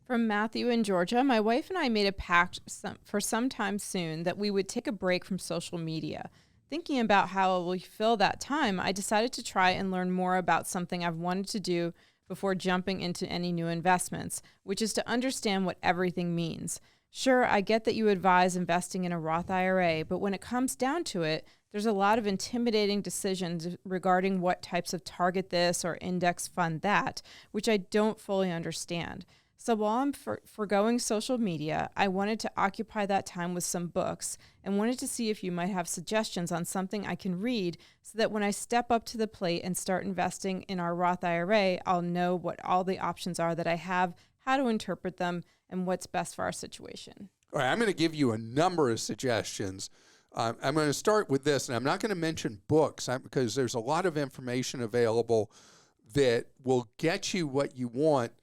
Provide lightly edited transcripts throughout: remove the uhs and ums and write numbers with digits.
From Matthew in Georgia, my wife and I made a pact for some time soon that we would take a break from social media. Thinking about how it will fill that time, I decided to try and learn more about something I've wanted to do before jumping into any new investments, which is to understand what everything means. Sure, I get that you advise investing in a Roth IRA, but when it comes down to it, there's a lot of intimidating decisions regarding what types of target this or index fund that, which I don't fully understand. So while I'm foregoing social media, I wanted to occupy that time with some books and wanted to see if you might have suggestions on something I can read so that when I step up to the plate and start investing in our Roth IRA, I'll know what all the options are that I have, how to interpret them, and what's best for our situation. All right, I'm going to give you a number of suggestions. I'm going to start with this, and I'm not going to mention books because there's a lot of information available that will get you what you want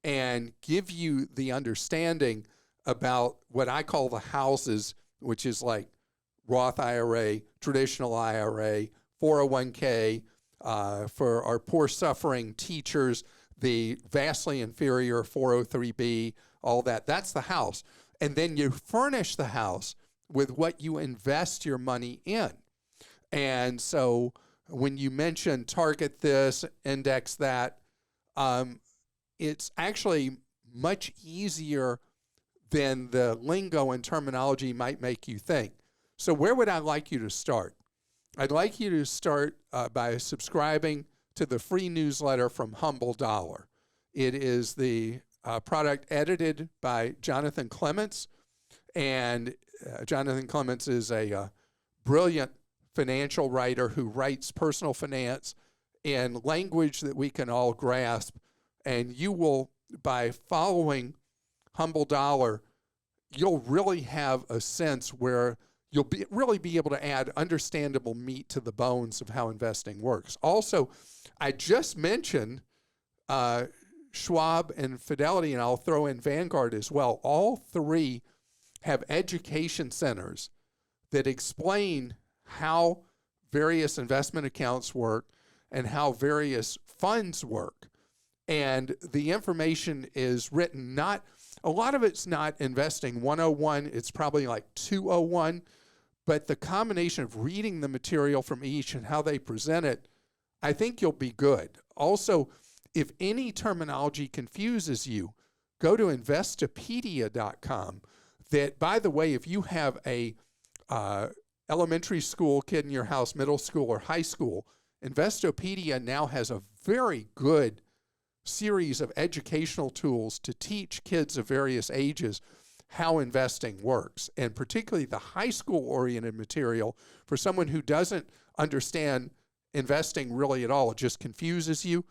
and give you the understanding about what I call the houses, which is like Roth IRA, traditional IRA, 401k, for our poor suffering teachers, the vastly inferior 403b, all that. That's the house. And then you furnish the house with what you invest your money in. And so when you mention target this, index that, it's actually much easier than the lingo and terminology might make you think. So where would I like you to start? I'd like you to start by subscribing to the free newsletter from Humble Dollar. It is the product edited by Jonathan Clements, and Jonathan Clements is a brilliant financial writer who writes personal finance in language that we can all grasp. And you will, by following Humble Dollar, you'll really have a sense where you'll really be able to add understandable meat to the bones of how investing works. Also, I just mentioned Schwab and Fidelity, and I'll throw in Vanguard as well. All three have education centers that explain how various investment accounts work and how various funds work. And the information is written a lot of it's not investing 101, it's probably like 201, but the combination of reading the material from each and how they present it, I think you'll be good. Also, if any terminology confuses you, go to investopedia.com. That, by the way, if you have a elementary school kid in your house, middle school or high school, Investopedia now has a very good series of educational tools to teach kids of various ages how investing works, and particularly the high school oriented material for someone who doesn't understand investing really at all. It just confuses you.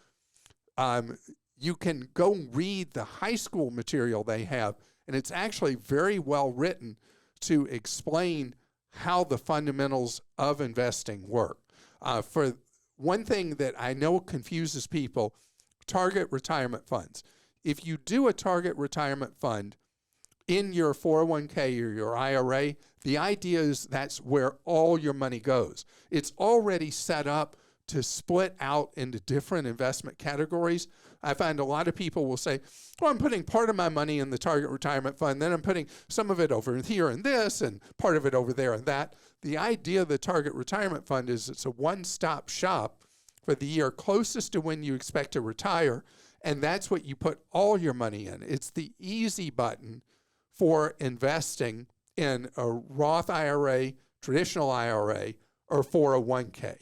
You can go read the high school material they have, and it's actually very well written to explain how the fundamentals of investing work. For one thing that I know confuses people, target retirement funds. If you do a target retirement fund in your 401k or your IRA, the idea is that's where all your money goes. It's already set up to split out into different investment categories. I find a lot of people will say, well, I'm putting part of my money in the target retirement fund, then I'm putting some of it over here and this, and part of it over there and that. The idea of the target retirement fund is it's a one-stop shop for the year closest to when you expect to retire, and that's what you put all your money in. It's the easy button for investing in a Roth IRA, traditional IRA, or 401k.